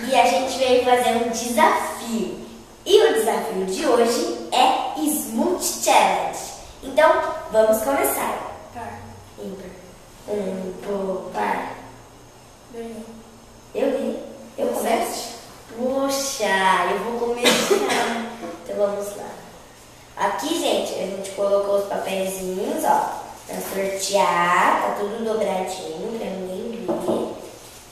E a gente veio fazer um desafio. E o desafio de hoje é Smooth Challenge. Então, vamos começar. Par. Ímpar. Par. Ganhou. Eu ganhei. Eu começo? Poxa, eu vou começar. Então vamos lá. Aqui, gente, a gente colocou os papeizinhos, ó, pra sortear. Tá tudo dobradinho pra ninguém ver.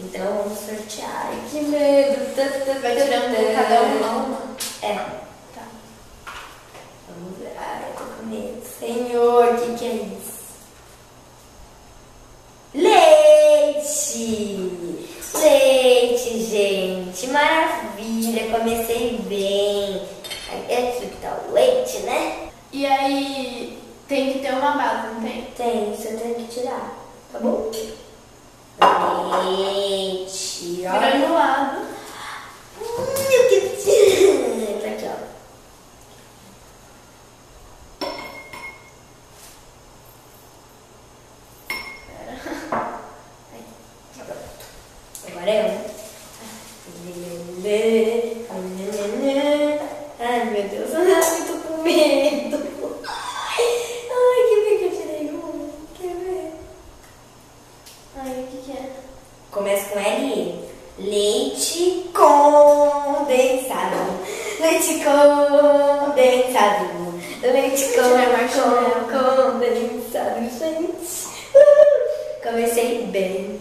Então vamos sortear. Ai, que medo. Vai tirando cada uma. É. Tá. Vamos ver. Ai, eu tô com medo. Senhor, o que é isso? Leite! Leite, gente. Maravilha. Comecei bem. É aqui que tá o leite, né? E aí, tem que ter uma base, não tem? Tem, você tem que tirar. Tá bom? Leite. Olha. Granulado. Eu que tiro. Tá aqui, ó. Agora eu. Ai, meu Deus. Ai, tô com medo. Ai, que bem que eu tirei um. Quer ver? Ai, o que é? Começa com L. Leite condensado. Leite condensado. Leite condensado, gente. Comecei bem.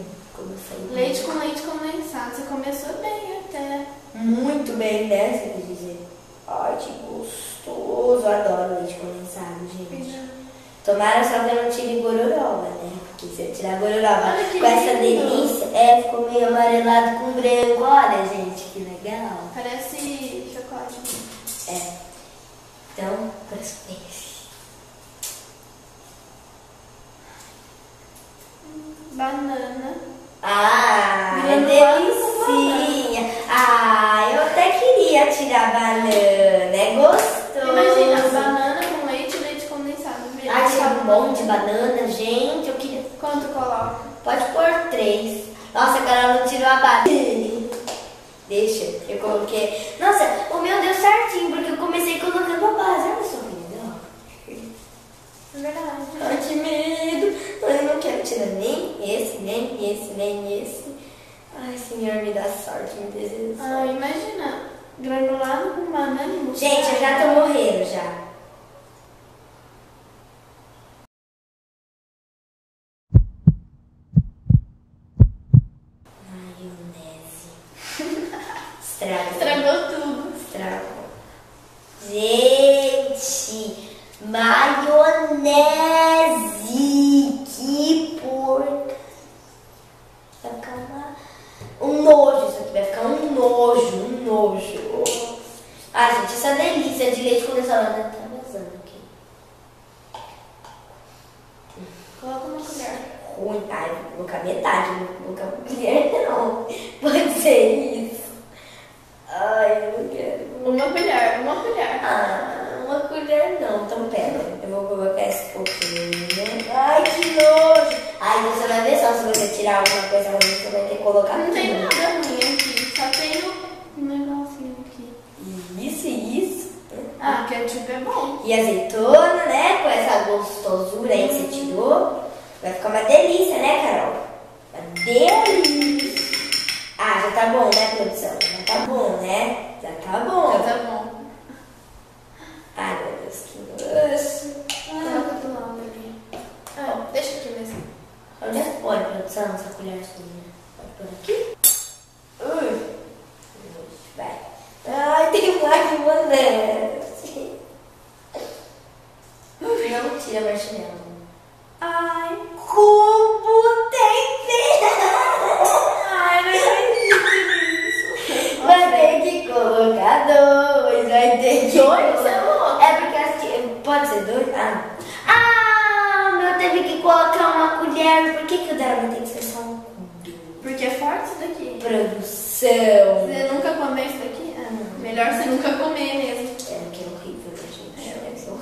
Leite com leite condensado. Você começou bem até. Muito bem, né? Você quer dizer? Ai, que gostoso. Eu adoro leite condensado, gente. Tomara só que eu não tire gororoba, né? Porque se eu tirar gororoba Olha que com essa lindo. delícia, ficou meio amarelado com branco. Olha, gente, que legal. Parece chocolate. É. Então, prospeite. Banana. Ah, é Granulado delicinha. Ah, eu até queria tirar banana. É gostoso. Imagina, banana com leite e leite condensado. Ai, tinha um monte de banana, gente. Eu queria. Quanto coloca? Pode pôr 3. Nossa, a Carol não tirou a banana. Deixa, eu coloquei. Nossa, o meu deu certinho, porque eu comecei colocando a base. Olha só que legal. É verdade. Ai, que medo. Eu não quero tirar nem esse, nem esse, nem esse. Ai, Senhor, me dá sorte, me deseja sorte. Ah, imagina, granulado com banana e mousse. Gente, eu já tô morrendo já. Maionese. Estragou. Estragou tudo. Estragou. Gente, maionese. Que porca. Vai ficar um nojo isso aqui. Vai ficar um nojo, um nojo. Ah, gente, essa delícia de leite condensado tá vazando aqui. Coloca uma colher. Ruim. Ai, vou colocar metade, não vou colocar uma colher, não. Pode ser isso. Ai, eu não quero. Uma colher. Ah, uma colher não. Então, pera. Eu vou colocar esse pouquinho. Ai, que nojo. Ai, você vai ver só se você tirar alguma coisa ruim, você vai ter que colocar Não tem tudo. nada ruim aqui, só tem um negocinho aqui. Isso. Ah, ketchup é bom. E azeitona, né? Com essa gostosura aí que você tirou. Vai ficar uma delícia, né, Carol? Uma delícia. Ah, já tá bom, né, produção? Já tá bom, né? Já tá bom. Já tá bom. Ai, meu Deus, que nojo. Coloca do lado ali. Ah, deixa aqui mesmo. Onde é que põe, produção, essa colher suja? Pode pôr aqui? Ui. Vai. Ai, tem mais uma nesse. Não tira a marshmallow. Ai. Como tem pena? Ai, não acredito nisso. Vai ter que colocar 2, vai ter que... 2 é louco. É porque assim, pode ser 2? Ah, o meu teve que colocar uma colher. Por que o dela vai ter que ser só um cubo? Porque é forte isso daqui. Produção. Você nunca comeu isso daqui? Melhor você nunca comer mesmo. É, que é horrível, né, gente? É horrível.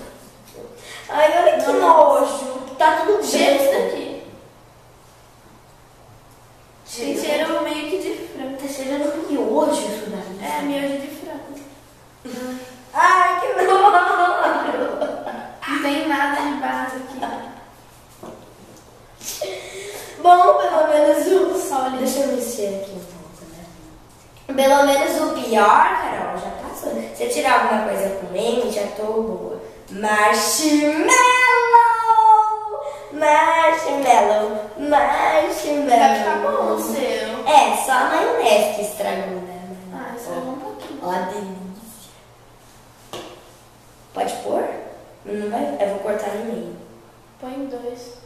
Ai, olha que nojo. Tá tudo Cheiro isso branco. daqui. Tem cheiro meio que de frango. Tá cheirando com miojo. Pelo menos o pior, Carol, já passou. Se eu tirar alguma coisa com M, já tô boa. Marshmallow! Marshmallow! Marshmallow! Vai ficar bom o seu. É, só a maionese que estragou, né? Ah, estragou um pouquinho. Ó, a delícia. Pode pôr? Não vai? Eu vou cortar no meio. Põe 2.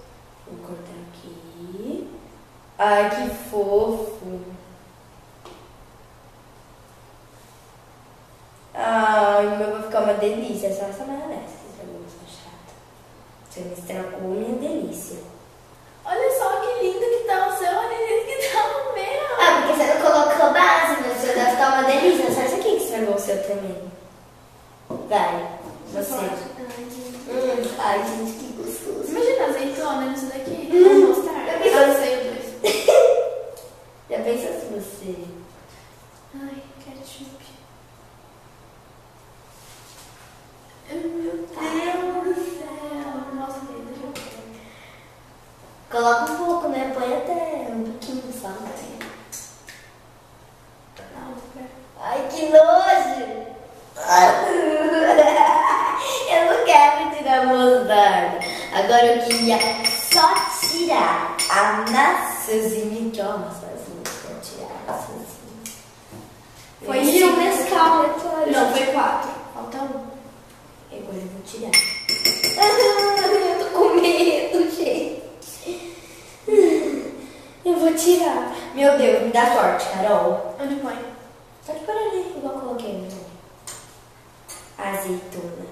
Vou cortar aqui. Ai, que fofo. Ai, o meu vai ficar uma delícia. Só essa maionese que estragou, só chata. Você me estragou minha delícia. Olha só que lindo que tá o seu, olha que tá o meu. Ah, porque você não colocou base, mas o seu deve ficar uma delícia. Só isso aqui que estragou o seu também. Vai, você. Ai, gente, que gostoso. Imagina azeitona nisso daqui. Hum. Vou mostrar. Eu sei 2. Já pensou se você... Ai, ketchup. Meu Deus do céu. Nossa, deixa eu ver. Coloca um pouco, né? Põe até um pouquinho só. Não, pera. Ai, que nojo! Eu não quero tirar mostarda. Agora eu queria só tirar a maçãzinha que ó, maçãzinha. Vou tirar a maçãzinha. Foi E cinco. o mescal, é claro. Não, foi 4. Falta 1. Agora eu vou tirar. Eu tô com medo, gente. Eu vou tirar. Meu Deus, me dá sorte, Carol. Onde põe? Pode pôr ali, igual eu coloquei. Né? Azeitona.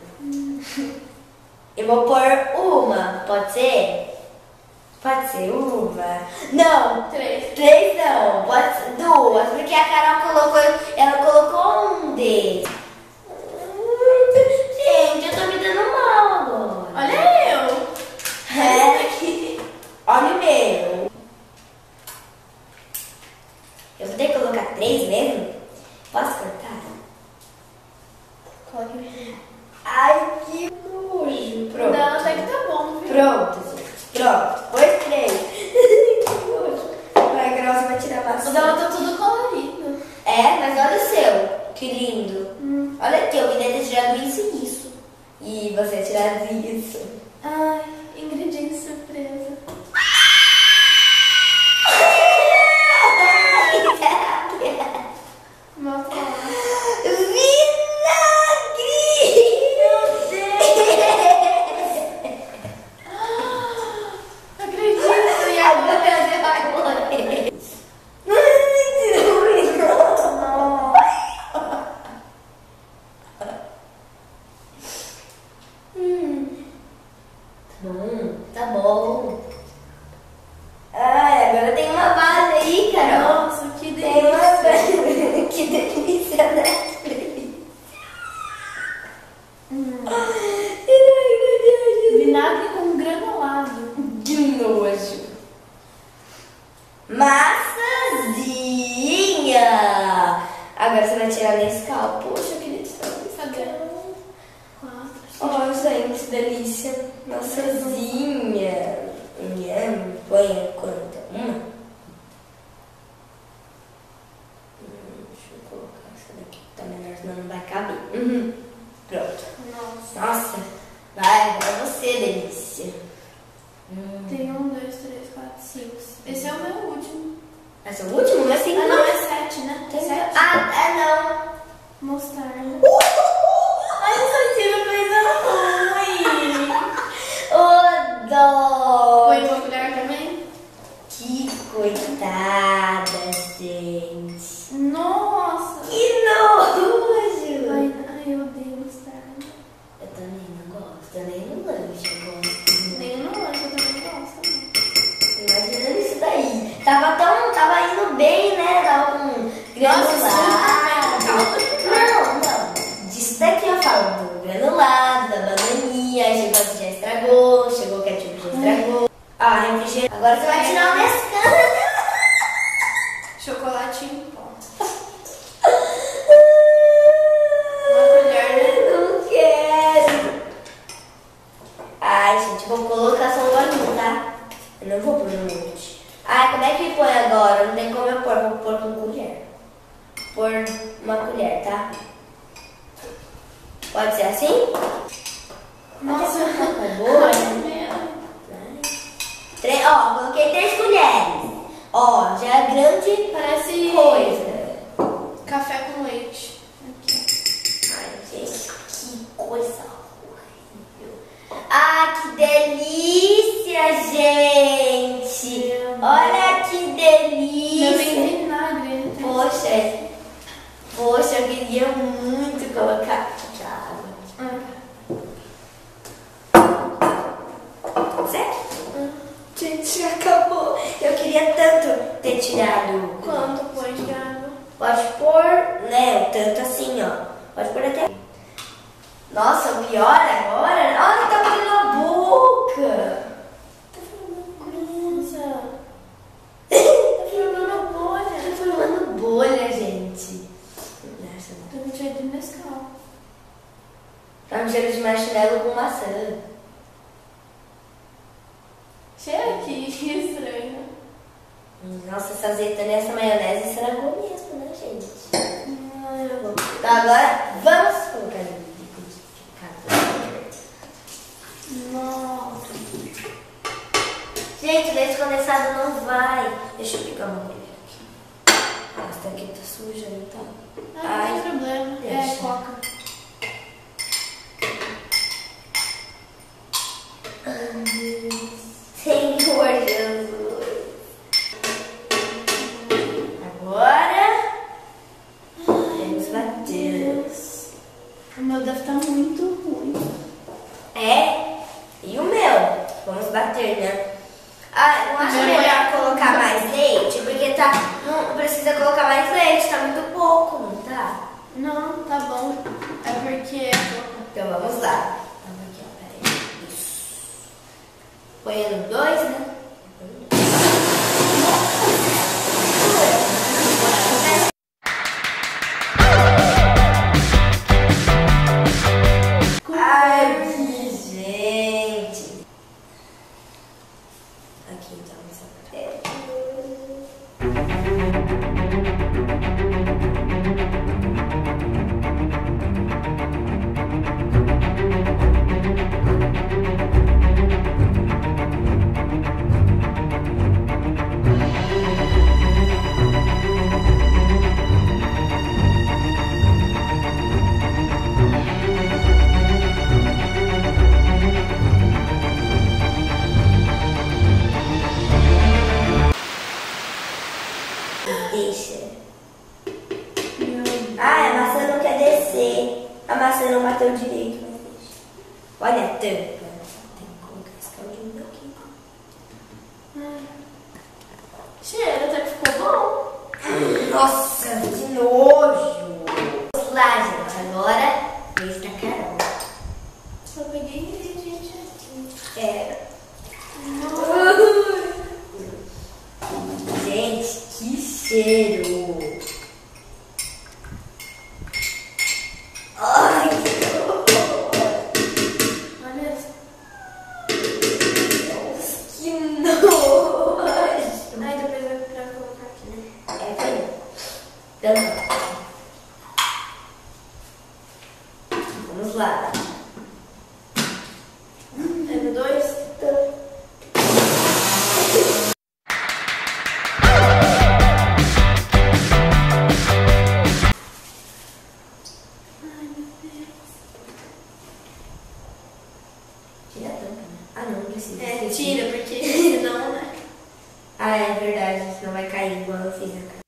Eu vou pôr uma, pode ser? Pode ser uma? Não, 3. 3 não, pode ser 2, porque a Carol colocou um desses. Gente, eu tô me dando mal agora. Olha eu. É. Olha o meu. Eu vou ter que colocar 3 mesmo? Posso cortar? Coloque aqui. Ai, que nojo. Pronto. Não, até que tá bom, viu? Pronto, gente. Pronto. Foi 3. Que nojo. Vai, Carol, você vai tirar a O maçã. dela tá tudo colorido. É, mas olha o seu. Que lindo. Olha aqui, eu queria ter tirado isso e isso. E você tirado isso. Ai, ingrediente surpresa. Mostra lá. Vinagre! Meu Deus! Não acredito. E agora Você vai morrer. Tá bom. Ai, agora tem uma base aí, Carol. Nossa, que Tem uma delícia. base. Que delícia, né? Ai, meu Deus. Vinagre com granulado. Que nojo. Massazinha. Agora você vai tirar nesse cal. Poxa, eu queria tirar nesse Cadê? cal. 4. Oh, gente, que delícia. Massazinha. Põe quanto? Uma? Deixa eu colocar essa daqui que tá menor, senão não vai caber. Pronto. Nossa. Nossa. Vai, agora você, delícia. Tem 1, 2, 3, 4, 5. Esse é o meu último. Esse é o último? Não é 5, Ah, não, é 7, né? Tem 7. Ah, Mostarda. não. Ai, eu só tive coisa ruim. Ô, dó. Põe uma colher também? Que coitada, gente. Nossa. Que nojo. Ai, eu odeio mostarda. Eu também não gosto, nem no lanche eu gosto. Nem no lanche eu também gosto. Imaginando isso daí. Tava indo bem, né? Tava com granulado. Não. Disso daqui eu falo do granulado, da bananinha. Aí chegou que já estragou, chegou o ketchup já estragou. Ah, refrigerante. Agora você vai tirar o Nescau. Chocolate em pó. Uma colher, né? Não quero. Ai, gente, vou colocar só um golinho, tá? Eu não vou pôr um monte. Ai, como é que põe agora? Não tem como eu pôr, vou pôr com colher. pôr uma colher, tá? Pode ser assim? Nossa, É boa, né? Ó, coloquei 3 colheres. Ó, já é grande parece coisa. café com leite. Aqui. Ai, gente, que coisa horrível. Ah, que delícia, gente. Olha que delícia. Não tem vinagre. Poxa, eu queria muito colocar água. Certo? Gente, acabou. Eu queria tanto ter tirado. Quanto põe de água? Pode pôr, né? Tanto assim, ó. Pode pôr até. Nossa, o pior agora. Olha, tá fazendo a boca. Tá formando coisa. Tá formando bolha. Tá formando bolha, gente. Nossa, Tô com cheiro de Nescau. tá um cheiro de marshmallow com maçã. Cheira aqui, que estranho. Nossa, essa azeitona e essa maionese estragou mesmo, né, gente? Eu... Então agora vamos colocar no liquidificador. Nossa. Gente, o leite condensado não vai. Deixa eu pegar uma colher aqui. Essa daqui tá suja, não tá? Ah, não tem problema. deixa. É coca. Senhor Jesus. Agora vamos bater. O meu deve estar muito ruim. É? E o meu? Vamos bater, né? Ah, não acho Meu melhor é- colocar mais leite? Porque tá. Não precisa colocar mais leite, tá muito pouco, não tá? Não, tá bom. É porque é coca. Então vamos lá. Vamos aqui, ó, peraí. Isso. Põe no 2, né? Ai, gente. Aqui então, essa deixa. Ah, a maçã não quer descer. A maçã não bateu direito, mas deixa. Olha a tampa. Tem que colocar esse caldinho aqui. Cheiro, até que ficou bom. Nossa, que nojo. Vamos lá, gente. Agora, vez da Carol. Só peguei ingrediente aqui. É. Gente, que cheiro. Ai, que horror. Olha isso. Que nojo. Aí depois vai pra colocar aqui, né? É, foi. Então, vamos lá. É no 2? Tira a tampa, né? Ah, não precisa. É, tira, porque senão, né? Ah, é verdade, senão vai cair igual eu fiz a cara.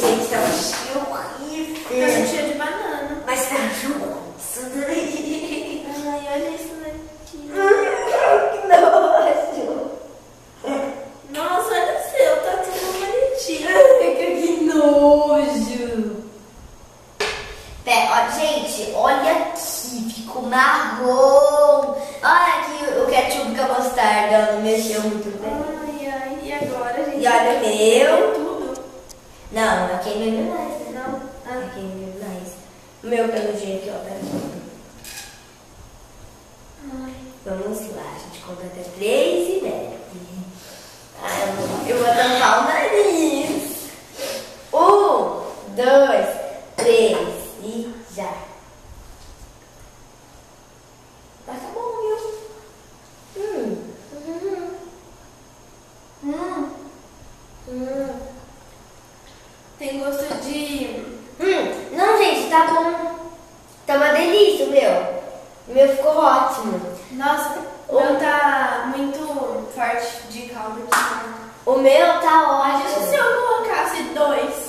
Gente, tá um cheiro horrível. Tá cheiro de banana. Mas tá junto. Ai, olha isso daqui. Que nojo. Nossa, olha o seu, tá tudo bonitinho. Que nojo. nojo! Ó, gente, olha aqui, ficou marrom. Olha aqui o ketchup com a mostarda, não mexeu muito bem. Ai, e agora, gente? E olha o meu. Tudo? Não, aqui é meio mais, né? Não. Aqui é meio mais. O meu canudinho aqui, ó, tá vendo? Ai. Vamos lá, a gente conta até 3 e 10. Eu vou tampar o nariz. 1, 2, 3 e já. Mas tá bom, viu? Tem gosto de... Não, gente, tá bom. Tá uma delícia o meu. O meu ficou ótimo. Nossa, o meu tá muito forte de caldo aqui. O meu tá Imagina se ótimo. eu colocasse 2.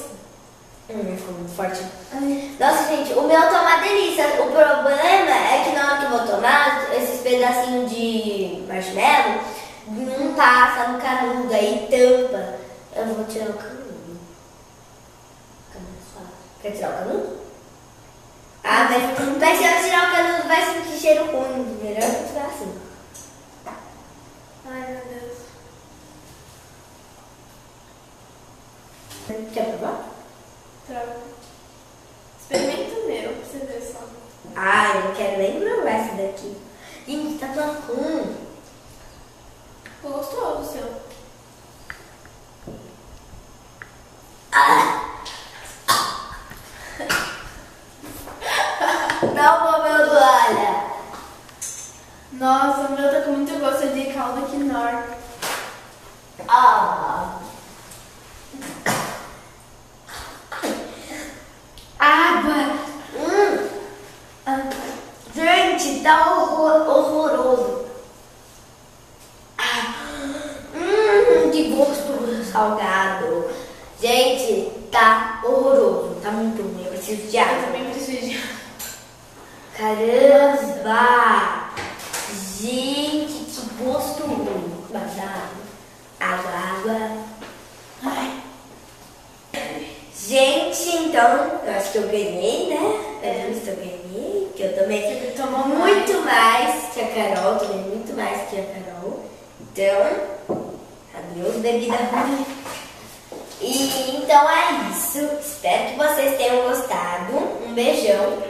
Ficou muito forte. Ai. Nossa, gente, o meu tá uma delícia. O problema é que na hora que eu vou tomar, esses pedacinhos de marshmallow não passa no canudo, aí tampa. Eu vou tirar o canudo. Fica mais fácil. Quer tirar o canudo? Ah, mas se eu tirar o canudo vai sentir cheiro ruim. Melhor que tirar assim. Ai, meu Deus. Quer provar? Troca. Experimenta o meu, pra você ver só. Ah, eu não quero nem provar esse daqui. Gente, tá tão ruim. Ficou gostoso o seu. Não vou meu olha. Nossa, o meu tá com muito gosto de caldo quinor. Água. Gente, tá horroroso. Que gosto salgado. Gente, tá horroroso. Tá muito ruim. Eu preciso de Eu água. também preciso de... Caramba! Gente, que gosto ruim. Mas água. Ai. Gente, então, eu acho que eu ganhei, né? Eu visto, eu ganhei, que eu tomei Você tomou muito mais que a Carol, tomei muito mais que a Carol. Então, adeus, bebida ruim. E então é isso. Espero que vocês tenham gostado. Um beijão.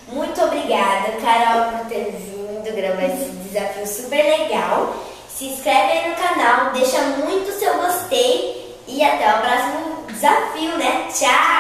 Muito obrigada, Carol, por ter vindo gravar esse desafio super legal. Se inscreve aí no canal, deixa muito seu gostei e até o próximo desafio, né? Tchau!